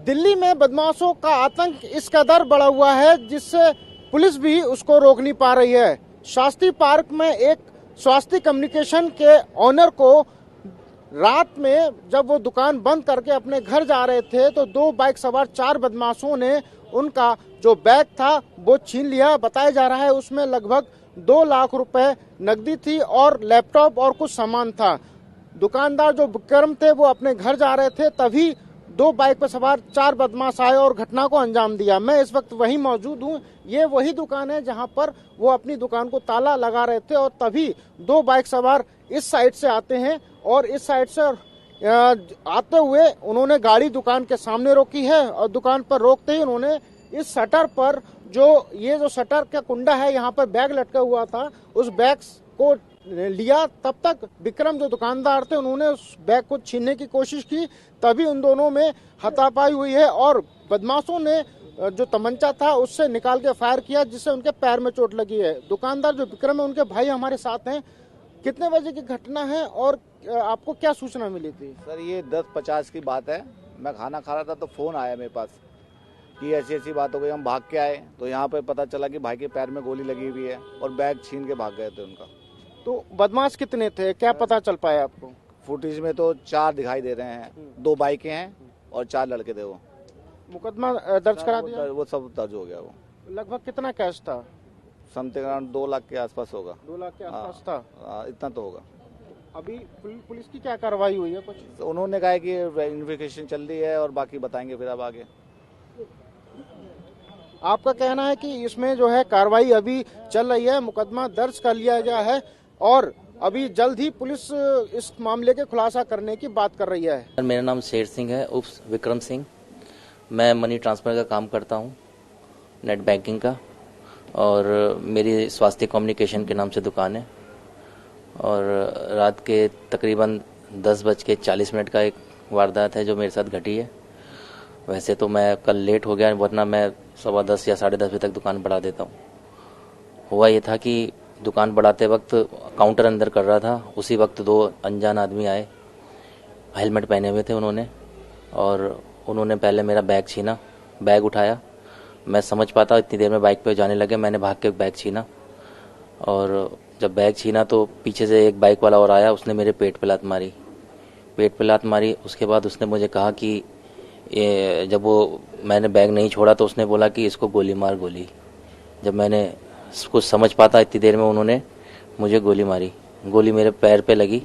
दिल्ली में बदमाशों का आतंक इस कदर बढ़ा हुआ है जिससे पुलिस भी उसको रोक नहीं पा रही है। शास्त्री पार्क में एक स्वास्थ्य कम्युनिकेशन के ऑनर को रात में जब वो दुकान बंद करके अपने घर जा रहे थे तो दो बाइक सवार 4 बदमाशों ने उनका जो बैग था वो छीन लिया। बताया जा रहा है उसमें लगभग 2 लाख रुपए नकदी थी और लैपटॉप और कुछ सामान था। दुकानदार जो विक्रम थे वो अपने घर जा रहे थे, तभी 2 बाइक पर सवार 4 बदमाश आए और घटना को अंजाम दिया। मैं इस वक्त वहीं मौजूद हूँ। ये वही दुकान है जहां पर वो अपनी दुकान को ताला लगा रहे थे और तभी 2 बाइक सवार इस साइड से आते हैं और इस साइड से आते हुए उन्होंने गाड़ी दुकान के सामने रोकी है और दुकान पर रोकते ही उन्होंने इस शटर पर जो शटर का कुंडा है यहाँ पर बैग लटका हुआ था, उस बैग को लिया। तब तक विक्रम जो दुकानदार थे उन्होंने उस बैग को छीनने की कोशिश की, तभी उन दोनों में हाथापाई हुई है और बदमाशों ने जो तमंचा था उससे निकाल के फायर किया जिससे उनके पैर में चोट लगी है। दुकानदार जो विक्रम है उनके भाई हमारे साथ हैं। कितने बजे की घटना है और आपको क्या सूचना मिली थी? सर ये 10:50 की बात है। मैं खाना खा रहा था तो फोन आया मेरे पास कि ऐसी बात हो गई। हम भाग के आए तो यहाँ पे पता चला कि भाई के पैर में गोली लगी हुई है और बैग छीन के भाग गए थे उनका। तो बदमाश कितने थे, क्या पता चल पाया आपको? फुटेज में तो 4 दिखाई दे रहे हैं, 2 बाइकें हैं और 4 लड़के थे। वो मुकदमा दर्ज करा दिया? वो सब दर्ज हो गया। वो लगभग कितना कैश था? समथिंग अराउंड 2 लाख के आसपास होगा। 2 लाख के आसपास था। इतना तो होगा। अभी पुलिस की क्या कार्रवाई हुई है कुछ? तो उन्होंने कहा है कि इन्वेस्टिगेशन चल रही है और बाकी बताएंगे फिर अब आगे। आपका कहना है कि इसमें जो है कार्रवाई अभी चल रही है, मुकदमा दर्ज कर लिया गया है और अभी जल्द ही पुलिस इस मामले के खुलासा करने की बात कर रही है। मेरा नाम शेर सिंह है, उर्फ विक्रम सिंह। मैं मनी ट्रांसफर का काम करता हूँ, नेट बैंकिंग का, और मेरी स्वास्थ्य कम्युनिकेशन के नाम से दुकान है। और रात के तकरीबन 10:40 का एक वारदात है जो मेरे साथ घटी है। वैसे तो मैं कल लेट हो गया, वरना मैं 10:15 या 10:30 बजे तक दुकान बढ़ा देता हूँ। हुआ ये था कि दुकान बढ़ाते वक्त काउंटर अंदर कर रहा था, उसी वक्त 2 अनजान आदमी आए, हेलमेट पहने हुए थे उन्होंने, और उन्होंने पहले मेरा बैग छीना। बैग उठाया, मैं समझ पाता इतनी देर में बाइक पे जाने लगे, मैंने भाग के बैग छीना। और जब बैग छीना तो पीछे से एक बाइक वाला और आया, उसने मेरे पेट पे लात मारी। उसके बाद उसने मुझे कहा कि जब मैंने बैग नहीं छोड़ा तो उसने बोला कि इसको गोली मार गोली। जब मैंने कुछ समझ पाता इतनी देर में उन्होंने मुझे गोली मारी। गोली मेरे पैर पे लगी।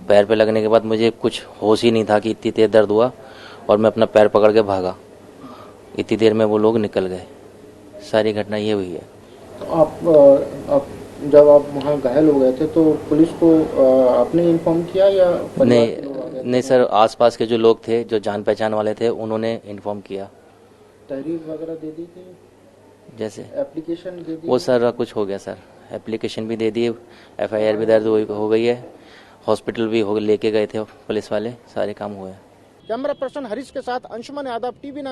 पैर पे लगने के बाद मुझे कुछ होश ही नहीं था कि इतनी तेज दर्द हुआ और मैं अपना पैर पकड़ के भागा। इतनी देर में वो लोग निकल गए। सारी घटना ये हुई है। तो आप जब आप वहाँ घायल हो गए थे तो पुलिस को आपने इन्फॉर्म किया या? नहीं सर, आसपास के जो लोग थे, जो जान पहचान वाले थे, उन्होंने इन्फॉर्म किया। तहरीर वगैरह दे दी थी? जैसे एप्लीकेशन दे दी? वो सर कुछ हो गया सर, एप्लीकेशन भी दे दी, FIR भी दर्ज हो गई है, हॉस्पिटल भी लेके गए थे पुलिस वाले, सारे काम हुए। कैमरा पर्सन हरीश के साथ अंशुमन यादव, TV9।